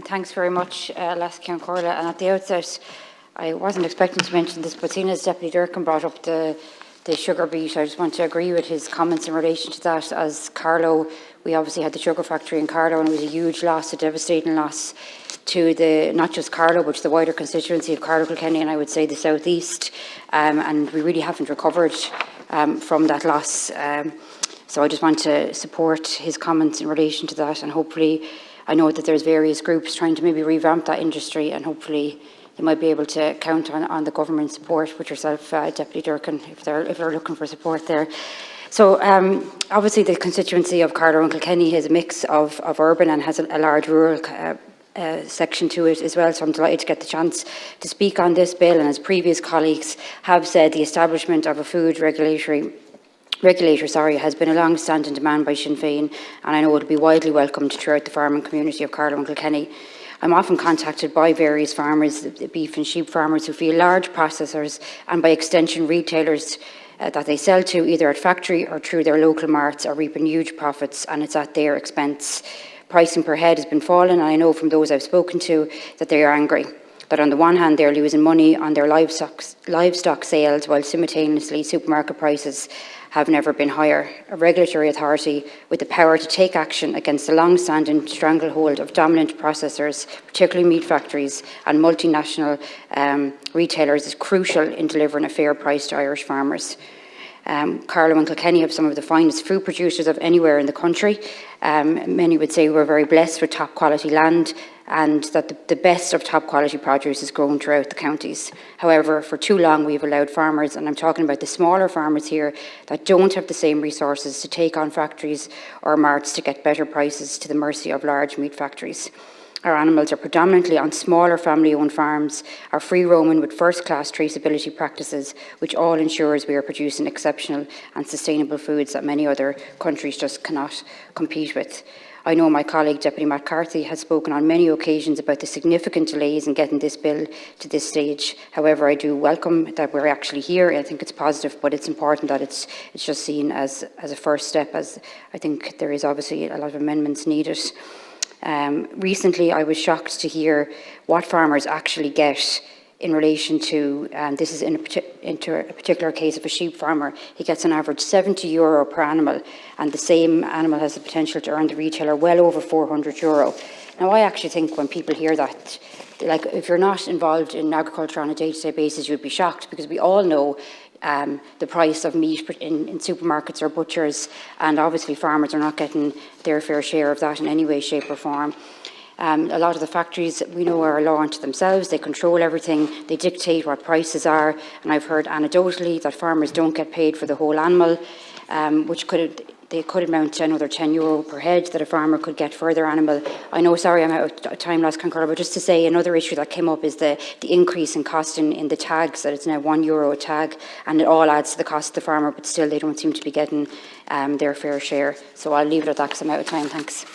Thanks very much, Lass Corla. And at the outset, I wasn't expecting to mention this, but seeing as Deputy Durkin brought up the sugar beet, I just want to agree with his comments in relation to that. As Carlow, we obviously had the sugar factory in Carlow, and it was a huge loss, a devastating loss to not just Carlow, but to the wider constituency of Carlow, Kilkenny, and I would say the South East. And we really haven't recovered from that loss. So I just want to support his comments in relation to that, and hopefully, I know that there's various groups trying to maybe revamp that industry, and hopefully they might be able to count on the government support with yourself, Deputy Durkin, if they're looking for support there. So obviously the constituency of Carlow and Kilkenny is a mix of urban and has a large rural section to it as well, so I'm delighted to get the chance to speak on this bill. And as previous colleagues have said, the establishment of a food regulator has been a long-standing demand by Sinn Féin, and I know it will be widely welcomed throughout the farming community of Carlow and Kilkenny. I'm often contacted by various farmers, the beef and sheep farmers, who feel large processors and by extension retailers that they sell to either at factory or through their local marts are reaping huge profits, and it's at their expense. Pricing per head has been falling, and I know from those I've spoken to that they are angry. That on the one hand they're losing money on their livestock sales, while simultaneously supermarket prices have never been higher. A regulatory authority with the power to take action against the long-standing stranglehold of dominant processors, particularly meat factories and multinational retailers, is crucial in delivering a fair price to Irish farmers. Carlow and Kilkenny have some of the finest food producers of anywhere in the country. Many would say we're very blessed with top quality land, and that the best of top quality produce is grown throughout the counties. However, for too long we've allowed farmers, and I'm talking about the smaller farmers here, that don't have the same resources to take on factories or marts to get better prices, to the mercy of large meat factories. Our animals are predominantly on smaller family-owned farms, are free-roaming with first-class traceability practices, which all ensures we are producing exceptional and sustainable foods that many other countries just cannot compete with. I know my colleague, Deputy Matt Carthy, has spoken on many occasions about the significant delays in getting this bill to this stage. However, I do welcome that we're actually here. I think it's positive, but it's important that it's just seen as a first step, as I think there is obviously a lot of amendments needed. Recently, I was shocked to hear what farmers actually get in relation to, this is into a particular case of a sheep farmer. He gets on average €70 per animal, and the same animal has the potential to earn the retailer well over €400. Now, I actually think when people hear that, like, if you're not involved in agriculture on a day-to-day basis, you'd be shocked, because we all know the price of meat in supermarkets or butchers, and obviously farmers are not getting their fair share of that in any way, shape or form. A lot of the factories, we know, are a law unto themselves. They control everything. They dictate what prices are. And I've heard anecdotally that farmers don't get paid for the whole animal, which could amount to another €10 per head that a farmer could get for their animal. I know, sorry, I'm out of time, Last Concur, but just to say, another issue that came up is the increase in cost in the tags, that it's now €1 a tag, and it all adds to the cost of the farmer, but still they don't seem to be getting their fair share. So I'll leave it at that because I'm out of time. Thanks.